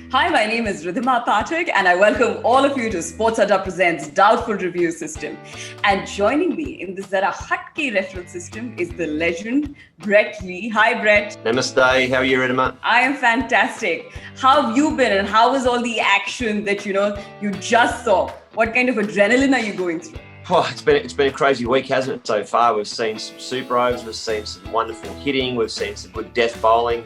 Hi, my name is Ridhima Pathak, and I welcome all of you to Sports Adda Presents Doubtful Review System. And joining me in this Zara Hatke reference system is the legend, Brett Lee. Hi, Brett. Namaste. How are you, Ridhima? I am fantastic. How have you been, and how was all the action that you just saw? What kind of adrenaline are you going through? Oh, it's been a crazy week, hasn't it, so far? We've seen some super overs, we've seen some wonderful hitting, we've seen some good death bowling.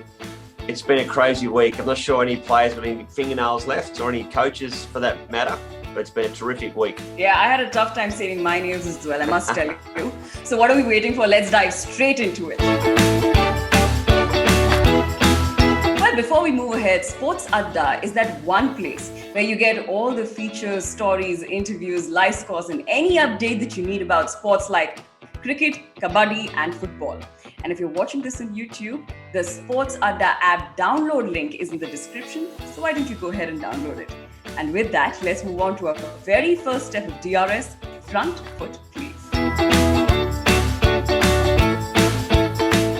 It's been a crazy week. I'm not sure any players have any fingernails left or any coaches for that matter, but it's been a terrific week. Yeah, I had a tough time saving my nails as well, I must tell you. So what are we waiting for? Let's dive straight into it. Well, before we move ahead, Sports Adda is that one place where you get all the features, stories, interviews, live scores, and any update that you need about sports like cricket, kabaddi, and football. And if you're watching this on YouTube, the Sports Adda app download link is in the description. So why don't you go ahead and download it? And with that, let's move on to our very first step of DRS, front foot, please.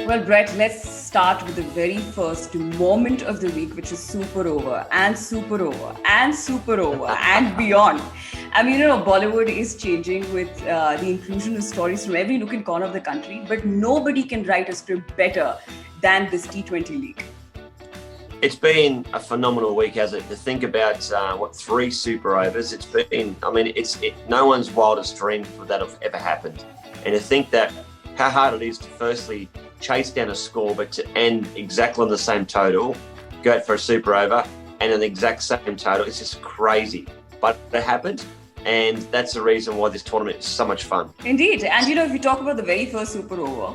Well, Brett, let's start with the very first moment of the week, which is super over and super over and super over and beyond. I mean, Bollywood is changing with the inclusion of stories from every nook and corner of the country, but nobody can write a script better than this T20 league. It's been a phenomenal week, hasn't it? To think about, 3 super overs. It's been, no one's wildest dream would that have ever happened. And to think that how hard it is to firstly chase down a score, but to end exactly on the same total, go out for a super over and an exact same total, it's just crazy. But it happened. And that's the reason why this tournament is so much fun. Indeed. And if you talk about the very first super over,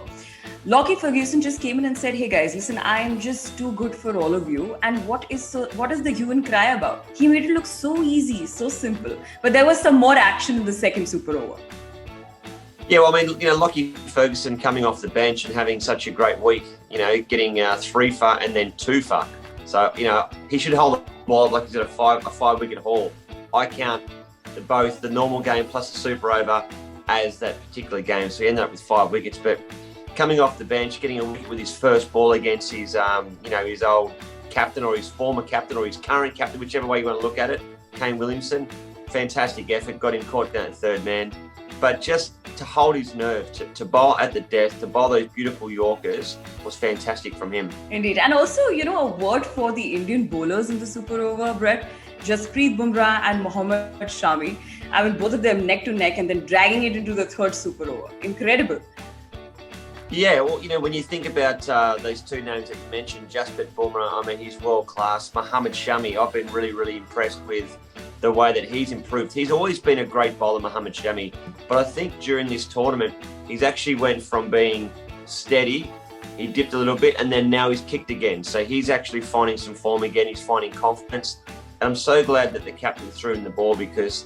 Lockie Ferguson just came in and said, hey guys, listen, I am just too good for all of you. And what is the hue and cry about? He made it look so easy, so simple. But there was some more action in the second super over. Yeah, well, Lockie Ferguson coming off the bench and having such a great week, getting 3 for and then 2 for. So, he should hold the ball like he's got a 5-wicket haul. I count both the normal game plus the super over as that particular game. So he ended up with 5 wickets, but coming off the bench, getting a wicket with his first ball against his, his old captain or his former captain or his current captain, whichever way you want to look at it, Kane Williamson. Fantastic effort, got him caught down at third man. But just to hold his nerve, to bowl at the death, to bowl those beautiful Yorkers was fantastic from him. Indeed. And also, a word for the Indian bowlers in the super over, Brett. Jasprit Bumrah and Mohammad Shami. Both of them neck to neck and then dragging it into the third super over. Incredible. Yeah, well, when you think about those two names that you mentioned, Jasprit Bumrah, he's world class. Mohammad Shami, I've been really, really impressed with the way that he's improved. He's always been a great bowler, Mohammad Shami, but I think during this tournament, he's actually went from being steady, he dipped a little bit, and then now he's kicked again. So he's actually finding some form again. He's finding confidence. And I'm so glad that the captain threw him the ball because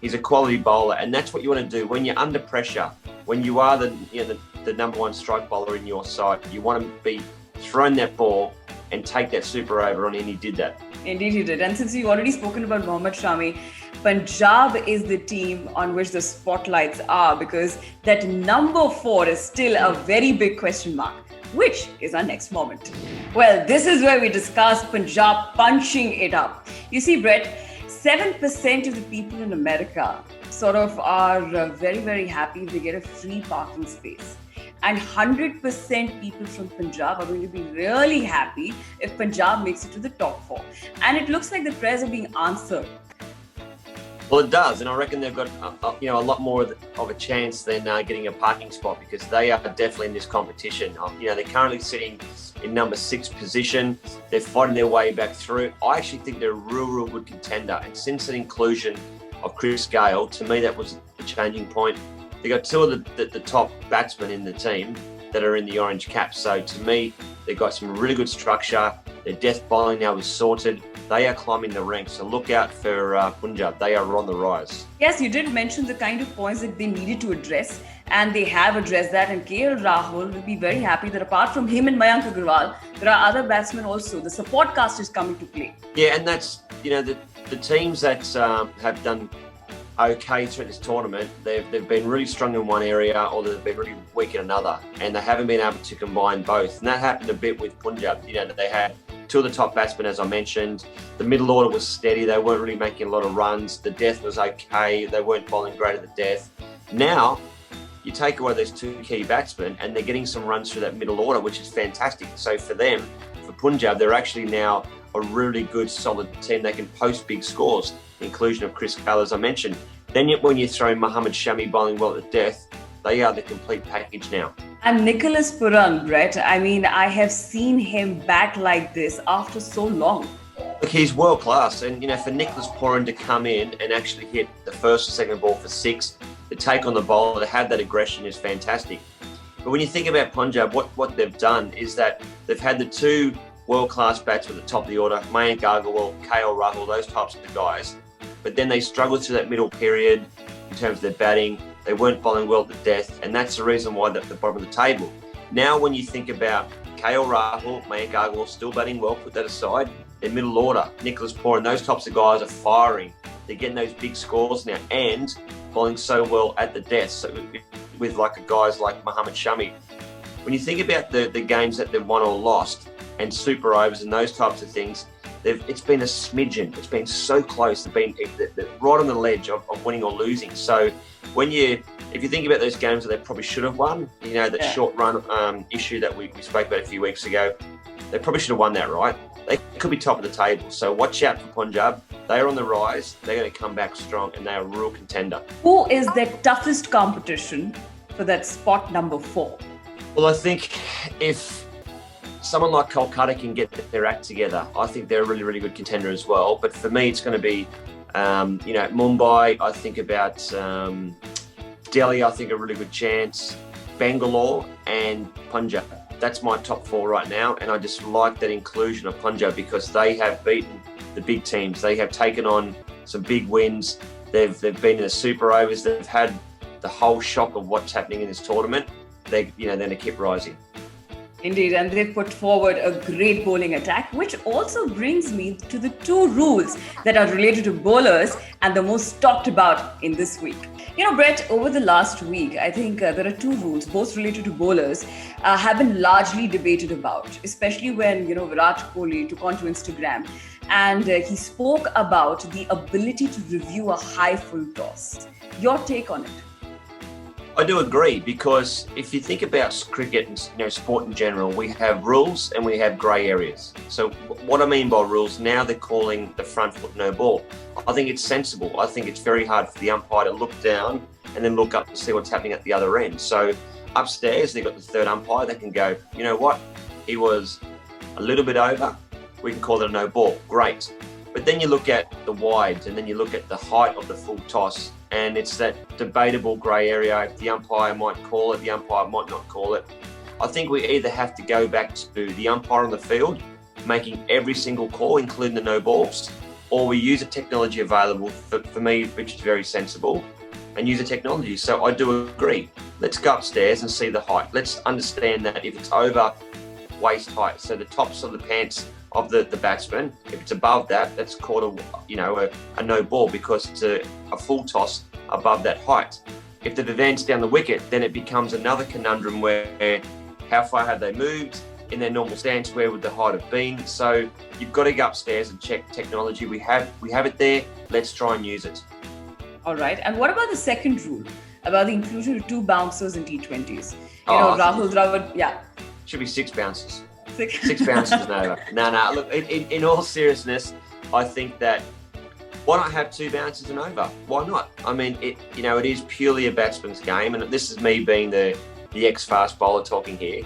he's a quality bowler, and that's what you want to do when you're under pressure. When you are the number one strike bowler in your side, you want to be throwing that ball and take that super over on, and he did that. Indeed, he did. And since you've already spoken about Mohammad Shami, Punjab is the team on which the spotlights are because that number 4 is still a very big question mark, which is our next moment. Well, this is where we discuss Punjab punching it up. You see, Brett, 7% of the people in America sort of are very, very happy if they get a free parking space. And 100% people from Punjab are going to be really happy if Punjab makes it to the top 4. And it looks like the prayers are being answered. Well, it does, and I reckon they've got a lot more of a chance than getting a parking spot because they are definitely in this competition. They're currently sitting in number 6 position. They're fighting their way back through. I actually think they're a real good contender. And since the inclusion of Chris Gale, to me that was the changing point. They got 2 of the top batsmen in the team that are in the orange caps. So to me, they've got some really good structure. Their death bowling now is sorted. They are climbing the ranks. So look out for Punjab. They are on the rise. Yes, you did mention the kind of points that they needed to address, and they have addressed that. And KL Rahul will be very happy that apart from him and Mayank Agarwal, there are other batsmen also. The support cast is coming to play. Yeah, and that's, the teams that have done okay through this tournament, they've been really strong in one area or they've been really weak in another, and they haven't been able to combine both. And that happened a bit with Punjab. They had two of the top batsmen, as I mentioned. The middle order was steady. They weren't really making a lot of runs. The death was okay. They weren't bowling great at the death. Now, you take away those two key batsmen and they're getting some runs through that middle order, which is fantastic. So for them, for Punjab, they're actually now a really good, solid team. They can post big scores, the inclusion of Chris Gale, as I mentioned. Then when you throw Mohammad Shami bowling well at death, they are the complete package now. And Nicholas Purran, Brett, I mean, I have seen him bat like this after so long. Look, he's world class. And, for Nicholas Purran to come in and actually hit the first or second ball for 6, to take on the bowler, to have that aggression is fantastic. But when you think about Punjab, what they've done is that they've had the two world-class batsmen at the top of the order, Mayank Agarwal, KL Rahul, those types of guys. But then they struggled through that middle period in terms of their batting. They weren't bowling well to death, and that's the reason why they're at the bottom of the table. Now, when you think about KL Rahul, Mayank Agarwal still batting well, put that aside, their middle order, Nicholas Purran, those types of guys are firing. They're getting those big scores now and bowling so well at the death. So with guys like Mohammad Shami, when you think about the games that they've won or lost and super overs and those types of things, it's been a smidgen. It's been so close. They're right on the ledge of winning or losing. So if you think about those games that they probably should have won, short run issue that we spoke about a few weeks ago, they probably should have won that, right? They could be top of the table. So watch out for Punjab. They are on the rise. They're going to come back strong and they're a real contender. Who is their toughest competition for that spot number 4? Well, I think if someone like Kolkata can get their act together, I think they're a really, really good contender as well. But for me, it's going to be, Mumbai. I think about Delhi. I think a really good chance. Bangalore and Punjab. That's my top 4 right now. And I just like that inclusion of Punjab because they have beaten the big teams. They have taken on some big wins. They've been in the super overs. They've had the whole shock of what's happening in this tournament. They're going to keep rising. Indeed, and they've put forward a great bowling attack, which also brings me to the 2 rules that are related to bowlers and the most talked about in this week. Brett, over the last week, I think there are 2 rules, both related to bowlers, have been largely debated about, especially when, Virat Kohli took onto Instagram and he spoke about the ability to review a high full toss. Your take on it? I do agree because if you think about cricket and sport in general, we have rules and we have grey areas. So what I mean by rules, now they're calling the front foot no ball. I think it's sensible. I think it's very hard for the umpire to look down and then look up to see what's happening at the other end. So upstairs, they've got the third umpire that can go, you know what, he was a little bit over, we can call it a no ball. Great. But then you look at the wides and then you look at the height of the full toss. And it's that debatable grey area. If the umpire might call it, the umpire might not call it. I think we either have to go back to the umpire on the field, making every single call, including the no balls, or we use a technology available for me, which is very sensible, and use the technology. So I do agree. Let's go upstairs and see the height. Let's understand that if it's over waist height, so the tops of the pants of the batsman, if it's above that, that's called a no ball because it's a full toss above that height. If they've advanced down the wicket, then it becomes another conundrum where how far have they moved in their normal stance, where would the height have been? So you've got to go upstairs and check technology. We have it there. Let's try and use it. All right. And what about the second rule about the inclusion of 2 bouncers in T20s? Rahul Dravid, yeah. Should be 6 bouncers. 6 bounces and over. No. Look, in all seriousness, I think that why not have 2 bounces and over? Why not? I mean, it is purely a batsman's game, and this is me being the ex-fast bowler talking here.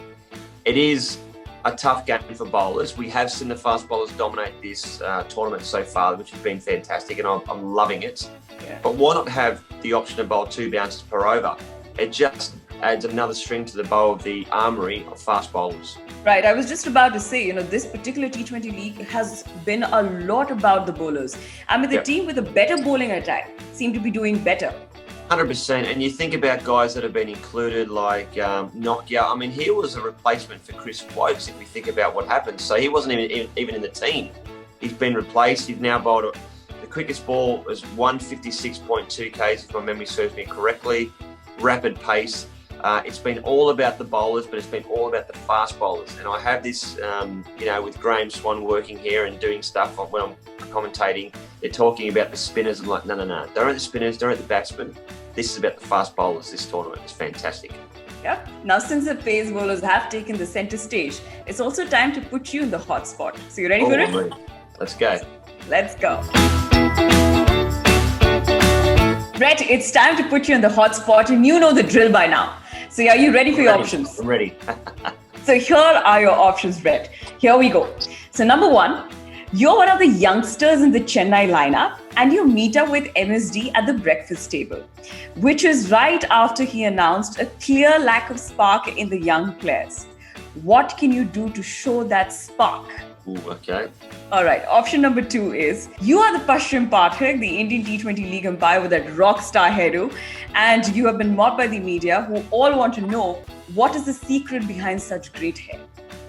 It is a tough game for bowlers. We have seen the fast bowlers dominate this tournament so far, which has been fantastic, and I'm loving it. Yeah. But why not have the option to bowl 2 bounces per over? It just adds another string to the bow of the armoury of fast bowlers. Right, I was just about to say, this particular T20 league has been a lot about the bowlers. I mean, the team with a better bowling attack seem to be doing better. 100%. And you think about guys that have been included like Nokia. I mean, he was a replacement for Chris Wokes if we think about what happened. So he wasn't even in the team. He's been replaced. He's now bowled the quickest ball is 156.2 Ks, if my memory serves me correctly. Rapid pace. It's been all about the bowlers, but it's been all about the fast bowlers. And I have this, with Graham Swan working here and doing stuff when I'm commentating, they're talking about the spinners. I'm like, no. Don't rate the spinners, don't rate the batsmen. This is about the fast bowlers. This tournament is fantastic. Yep. Now, since the pace bowlers have taken the center stage, it's also time to put you in the hot spot. So you ready for it? Let's go. Let's go. Brett, it's time to put you in the hot spot, and you know the drill by now. So are you ready for your options? I'm ready. So here are your options, Brett. Here we go. So number 1, you're one of the youngsters in the Chennai lineup and you meet up with MSD at the breakfast table, which is right after he announced a clear lack of spark in the young players. What can you do to show that spark? Ooh, okay. All right. Option number 2 is you are the Pathak, Pathak, the Indian T20 league umpire with that rock star hairdo, and you have been mobbed by the media who all want to know what is the secret behind such great hair.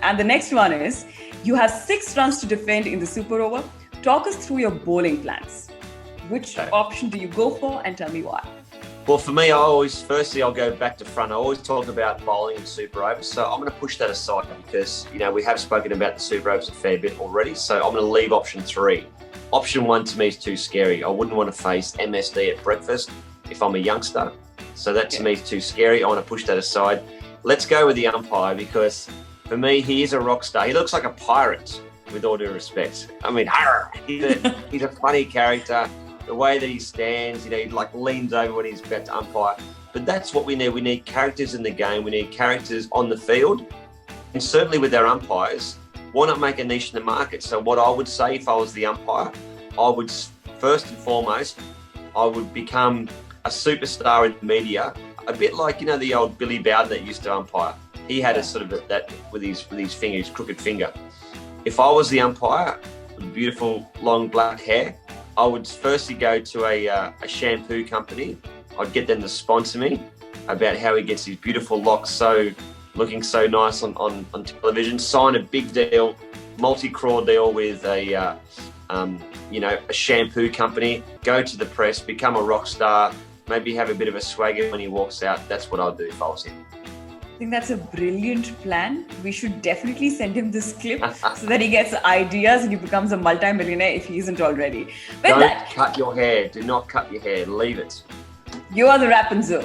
And the next one is you have 6 runs to defend in the super over. Talk us through your bowling plans. Which option do you go for, and tell me why? Well, for me, I'll go back to front. I always talk about bowling and super overs. So I'm going to push that aside because, we have spoken about the super overs a fair bit already. So I'm going to leave option 3. Option 1 to me is too scary. I wouldn't want to face MSD at breakfast if I'm a youngster. So that to me is too scary. I want to push that aside. Let's go with the umpire because for me, he is a rock star. He looks like a pirate, with all due respect. I mean, he's a funny character. The way that he stands, he leans over when he's about to umpire. But that's what we need. We need characters in the game. We need characters on the field. And certainly with our umpires, why not make a niche in the market? So what I would say if I was the umpire, I would first and foremost, I would become a superstar in the media, a bit like, the old Billy Bowden that used to umpire. He had a sort of that with his finger, his crooked finger. If I was the umpire with beautiful long black hair, I would firstly go to a shampoo company. I'd get them to sponsor me about how he gets his beautiful locks looking so nice on television. Sign a big deal, multi-crore deal with a shampoo company. Go to the press, become a rock star. Maybe have a bit of a swagger when he walks out. That's what I'd do if I was him. I think that's a brilliant plan. We should definitely send him this clip so that he gets ideas and he becomes a multi-millionaire if he isn't already. Don't cut your hair. Do not cut your hair. Leave it. You are the Rapunzel.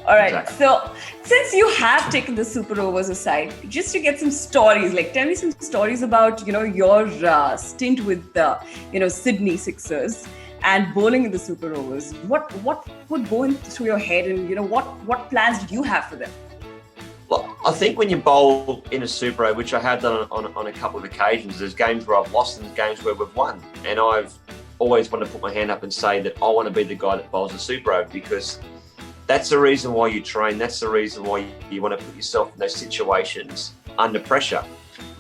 All right. Exactly. So since you have taken the super overs aside, just to get some stories, tell me some stories about, your stint with the, Sydney Sixers and bowling in the super overs. What would go through your head, and, what plans did you have for them? Well, I think when you bowl in a super over, which I have done on a couple of occasions, there's games where I've lost and there's games where we've won. And I've always wanted to put my hand up and say that I want to be the guy that bowls a super over because that's the reason why you train. That's the reason why you want to put yourself in those situations under pressure.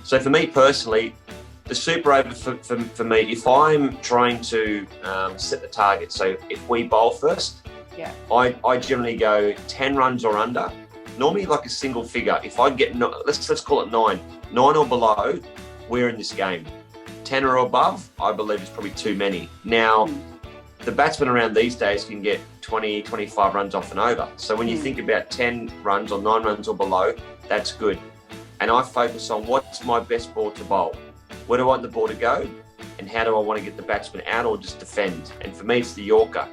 So for me personally, the super over for me, if I'm trying to set the target, so if we bowl first, I generally go 10 runs or under. Normally like a single figure. If I get, let's call it 9 or below, we're in this game. 10 or above, I believe is probably too many. Now, the batsmen around these days can get 20, 25 runs off and over. So when you think about 10 runs or 9 runs or below, that's good. And I focus on what's my best ball to bowl. Where do I want the ball to go? And how do I want to get the batsman out or just defend? And for me, it's the Yorker.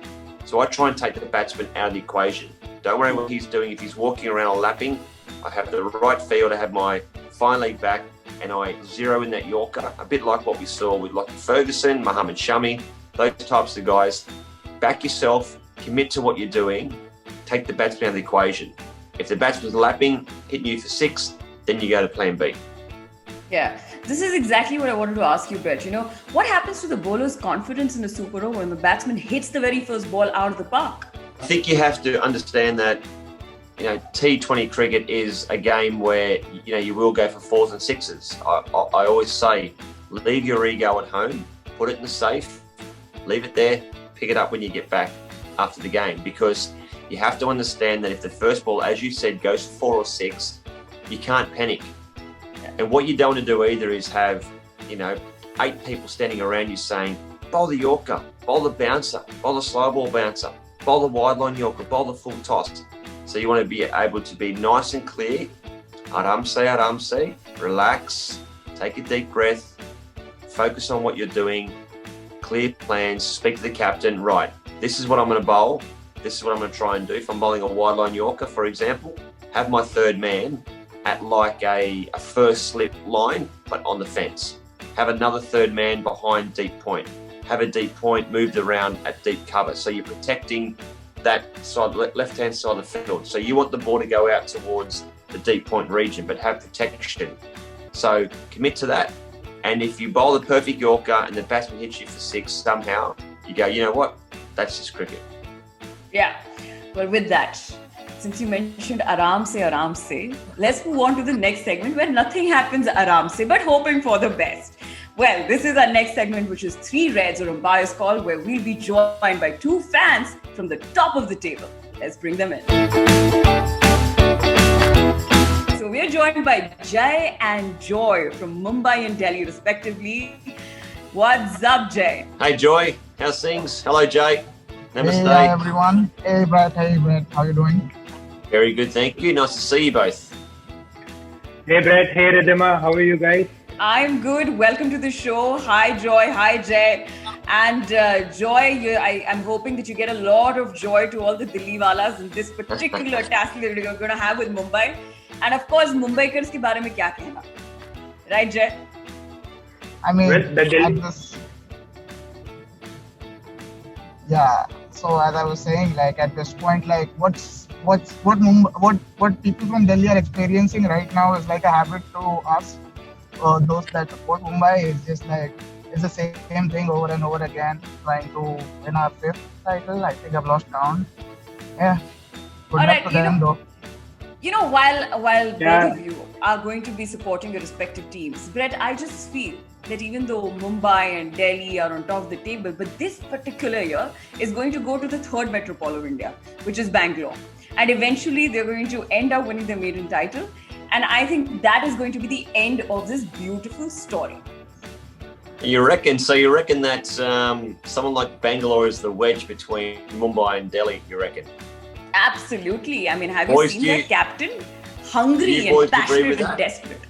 So I try and take the batsman out of the equation. Don't worry what he's doing. If he's walking around or lapping, I have the right field. I have my fine leg back and I zero in that Yorker. A bit like what we saw with Lockie Ferguson, Mohammad Shami, those types of guys. Back yourself, commit to what you're doing, take the batsman out of the equation. If the batsman's lapping, hitting you for 6, then you go to plan B. Yeah, this is exactly what I wanted to ask you, Brett. What happens to the bowler's confidence in a super over when the batsman hits the very first ball out of the park? I think you have to understand that, T20 cricket is a game where, you will go for 4s and 6s. I always say, leave your ego at home, put it in the safe, leave it there, pick it up when you get back after the game, because you have to understand that if the first ball, as you said, goes for 4 or 6, you can't panic. And what you don't want to do either is have, 8 people standing around you saying, bowl the Yorker, bowl the bouncer, bowl the slow ball bouncer, bowl the wide line Yorker, bowl the full toss. So you want to be able to be nice and clear. Aram se, relax, take a deep breath, focus on what you're doing, clear plans, speak to the captain. Right, this is what I'm going to bowl. This is what I'm going to try and do. If I'm bowling a wide line Yorker, for example, have my third man at like a first slip line, but on the fence. Have another third man behind deep point. Have a deep point moved around at deep cover. So you're protecting that side, left-hand side of the field. So you want the ball to go out towards the deep point region, but have protection. So commit to that. And if you bowl the perfect Yorker and the batsman hits you for 6 somehow, you go, you know what? That's just cricket. Yeah. Well, with that, since you mentioned Aram se, let's move on to the next segment where nothing happens Aram se, but hoping for the best. Well, this is our next segment, which is 3 Reds or Umpire's Call, where we'll be joined by 2 fans from the top of the table. Let's bring them in. So we are joined by Jay and Joy from Mumbai and Delhi, respectively. What's up, Jay? Hey, Joy. How's things? Hello, Jay. Namaste. Hey everyone. Hey Brett. How you doing? Very good, thank you. Nice to see you both. Hey Brett, hey Ridhima, how are you guys? I'm good. Welcome to the show. Hi, Joy. Hi, Jay. And Joy, I'm hoping that you get a lot of joy to all the Dilliwalas in this particular task that you're going to have with Mumbai. And of course, Mumbaikars ke baare mein kya kehna? Right, Jay? I mean, Well, the Delhi- yeah. So as I was saying, like at this point, like what people from Delhi are experiencing right now is like a habit to us. Those that support Mumbai is just like it's the same thing over and over again, trying to win our 5th title. I think I've lost count. Yeah. Good luck to them though. You know, while Yeah. both of you are going to be supporting your respective teams, Brett, I just feel that even though Mumbai and Delhi are on top of the table, but this particular year is going to go to the 3rd metropole of India, which is Bangalore. And eventually they're going to end up winning their maiden title. And I think that is going to be the end of this beautiful story. You reckon that someone like Bangalore is the wedge between Mumbai and Delhi, you reckon? Absolutely. I mean, have Boys, you seen their captain? Hungry do you boys and agree with passionate and that? desperate.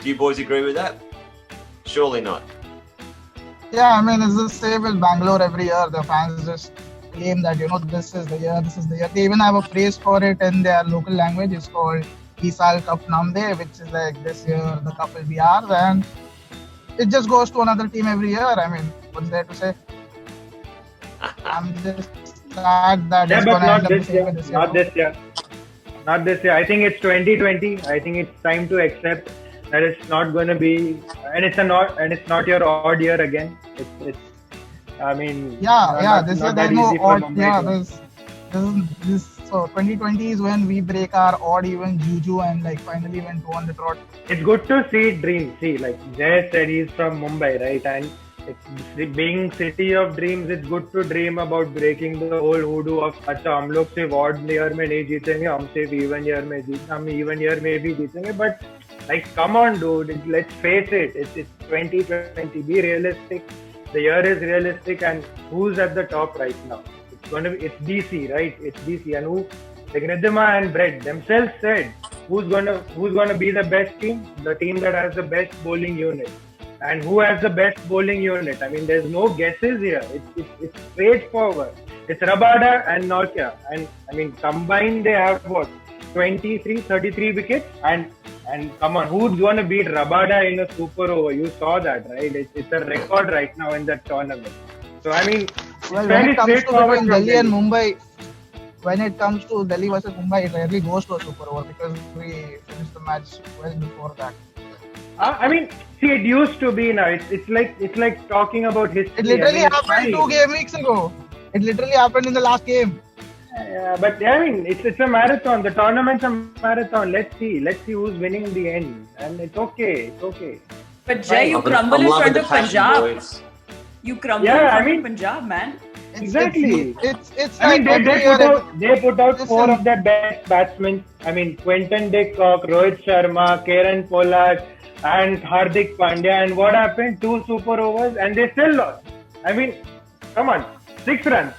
Do you boys agree with that? Surely not. Yeah, I mean it's the same with Bangalore every year. The fans just claim that this is the year. They even have a phrase for it in their local language. It's called Isal Cup Namde, which is like this year the cup will be ours, and it just goes to another team every year. I mean, what's there to say? I'm just sad that Yeah, it's but gonna not end up the this same year. way this year. Not this year. Not this year. I think it's 2020. I think it's time to accept that it's not going to be, and it's not your odd year again. It's. I mean. Yeah. This year not there's that no easy for odd. Mumbai Yeah, to- this. So 2020 is when we break our odd even juju and like finally went 200 trot. It's good to see dreams. See, like Jay said, he's from Mumbai, right? And it's being city of dreams. It's good to dream about breaking the whole hoodoo of अच्छा हम लोग सिर्फ odd year में नहीं जीतेंगे, हम सिर्फ even year में हम even year में भी जीतेंगे. But like, come on, dude. Let's face it. It's 2020. Be realistic. The year is realistic, and who's at the top right now? It's DC, right? It's DC, and who? Like Ridhima and Brett themselves said, who's gonna be the best team? The team that has the best bowling unit. And who has the best bowling unit? I mean, there's no guesses here. It's straightforward. It's Rabada and Nortje, and I mean combined they have what 33 wickets, and come on, who's gonna beat Rabada in a super over? You saw that, right? It's a record right now in that tournament. So I mean. Well, when Very it comes to straightforward between from Delhi and Delhi. Mumbai, when it comes to Delhi versus Mumbai, it rarely goes to a super over because we finished the match well before that. I mean, see, it used to be now. It's like talking about history. It literally I mean, happened it's 2 game weeks ago. It literally happened in the last game. Yeah, but I mean, it's a marathon. The tournament's a marathon. Let's see who's winning in the end, and it's okay. But Jay, you I'm crumble in loving front the of passion, Punjab. boys. You crumble Yeah, in I front mean- of Punjab, man. Exactly. It's I mean, like every year. they put out Listen. 4 of their best batsmen. I mean, Quinton de Kock, Rohit Sharma, Kieran Pollard, and Hardik Pandya. And what happened? 2 super overs, and they still lost. I mean, come on, 6 runs.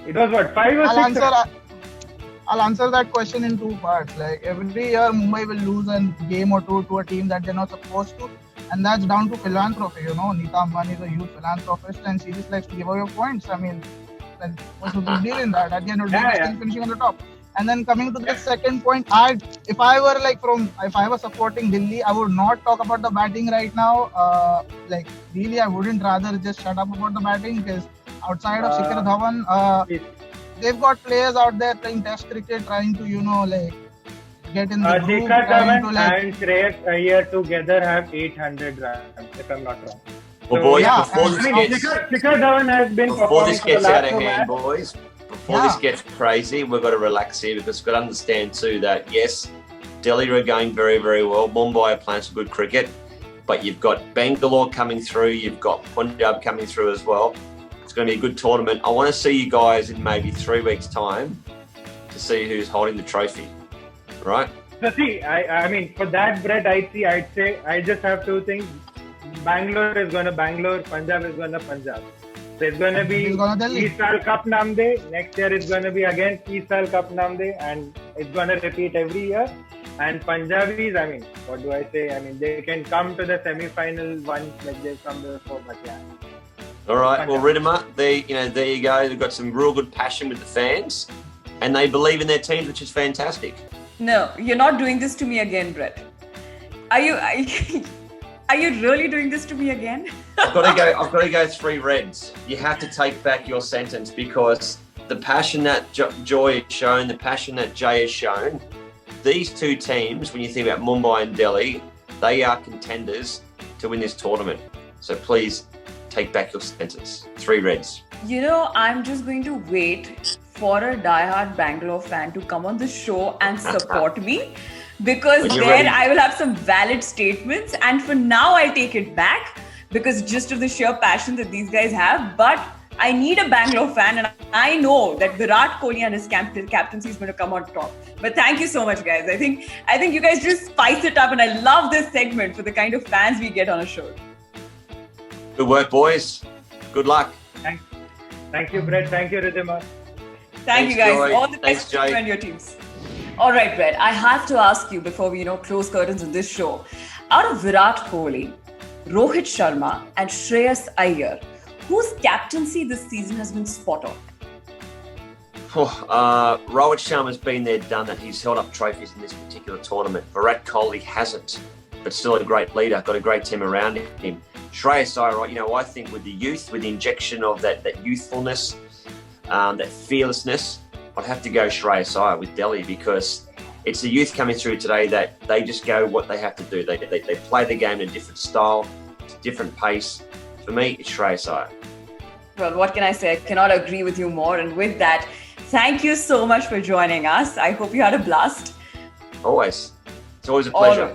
It was what 5 or 6 runs? I'll answer that question in two parts. Like every year, Mumbai will lose a game or two to a team that they're not supposed to, and that's down to philanthropy. Neeta Ambani is a huge philanthropist, and she just likes to give away points. I mean, like, what's the big deal in that? At the end of the day, still finishing on the top. And then coming to the second point, if I was supporting Delhi, I would not talk about the batting right now. Really, I wouldn't rather just shut up about the batting because outside of Shikhar Dhawan, they've got players out there playing Test cricket, trying to get in the groove. Shikhar Dhawan and Shreyas Iyer together have 800 runs, if I'm not wrong. Well, boys, Shikhar Dhawan has been before this gets out of hand, boys. Before this gets crazy, we've got to relax here because we've got to understand too that yes, Delhi are going very, very well. Mumbai are playing some good cricket, but you've got Bangalore coming through. You've got Punjab coming through as well. It's going to be a good tournament. I want to see you guys in maybe 3 weeks' time to see who's holding the trophy, right? So see, I mean, for that, Brett, I'd say I just have two things. Bangalore is going to Bangalore, Punjab is going to Punjab. So it's going to be East Cup Namde. Next year it's going to be again East Cup Namde, and it's going to repeat every year. And Punjabis, I mean, what do I say? I mean, they can come to the semi-final once like they've come before, but yeah. All right. Well, Ridhima, there you go. They've got some real good passion with the fans, and they believe in their teams, which is fantastic. No, you're not doing this to me again, Brett. Are you really doing this to me again? I've got to go 3 reds. You have to take back your sentence because the passion that Joy has shown, the passion that Jay has shown, these two teams, when you think about Mumbai and Delhi, they are contenders to win this tournament. So please take back your sentence. 3 reds. I'm just going to wait for a diehard Bangalore fan to come on the show and support me. Because there I will have some valid statements, and for now I'll take it back because just of the sheer passion that these guys have. But I need a Bangalore fan, and I know that Virat Kohli and his captaincy is going to come on top. But thank you so much, guys. I think you guys just spice it up, and I love this segment for the kind of fans we get on a show. Good work, boys. Good luck. Thank you, Brett. Thank you, Ridhima. Thank you, guys. Joy. All the best to you and your teams. All right, Brett, I have to ask you before we close curtains on this show. Out of Virat Kohli, Rohit Sharma and Shreyas Iyer, whose captaincy this season has been spot on? Rohit Sharma's been there, done that. He's held up trophies in this particular tournament. Virat Kohli hasn't, but still a great leader, got a great team around him. Shreyas Iyer, I think with the youth, with the injection of that youthfulness, that fearlessness, I'd have to go Shreyas Iyer with Delhi because it's the youth coming through today that they just go what they have to do. They play the game in a different style, different pace. For me, it's Shreyas Iyer. Well, what can I say? I cannot agree with you more. And with that, thank you so much for joining us. I hope you had a blast. Always. It's always a pleasure.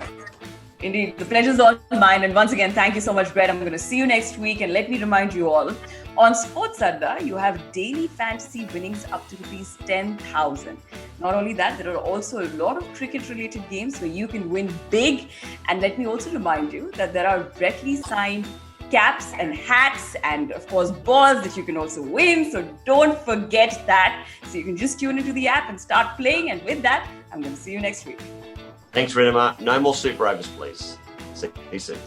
Indeed, the pleasure's all mine. And once again, thank you so much, Brett. I'm going to see you next week. And let me remind you all, on Sports Adda, you have daily fantasy winnings up to rupees 10,000. Not only that, there are also a lot of cricket-related games where you can win big. And let me also remind you that there are Bretley signed caps and hats and, of course, balls that you can also win. So don't forget that. So you can just tune into the app and start playing. And with that, I'm going to see you next week. Thanks, Ridhima. No more super overs, please. See you soon.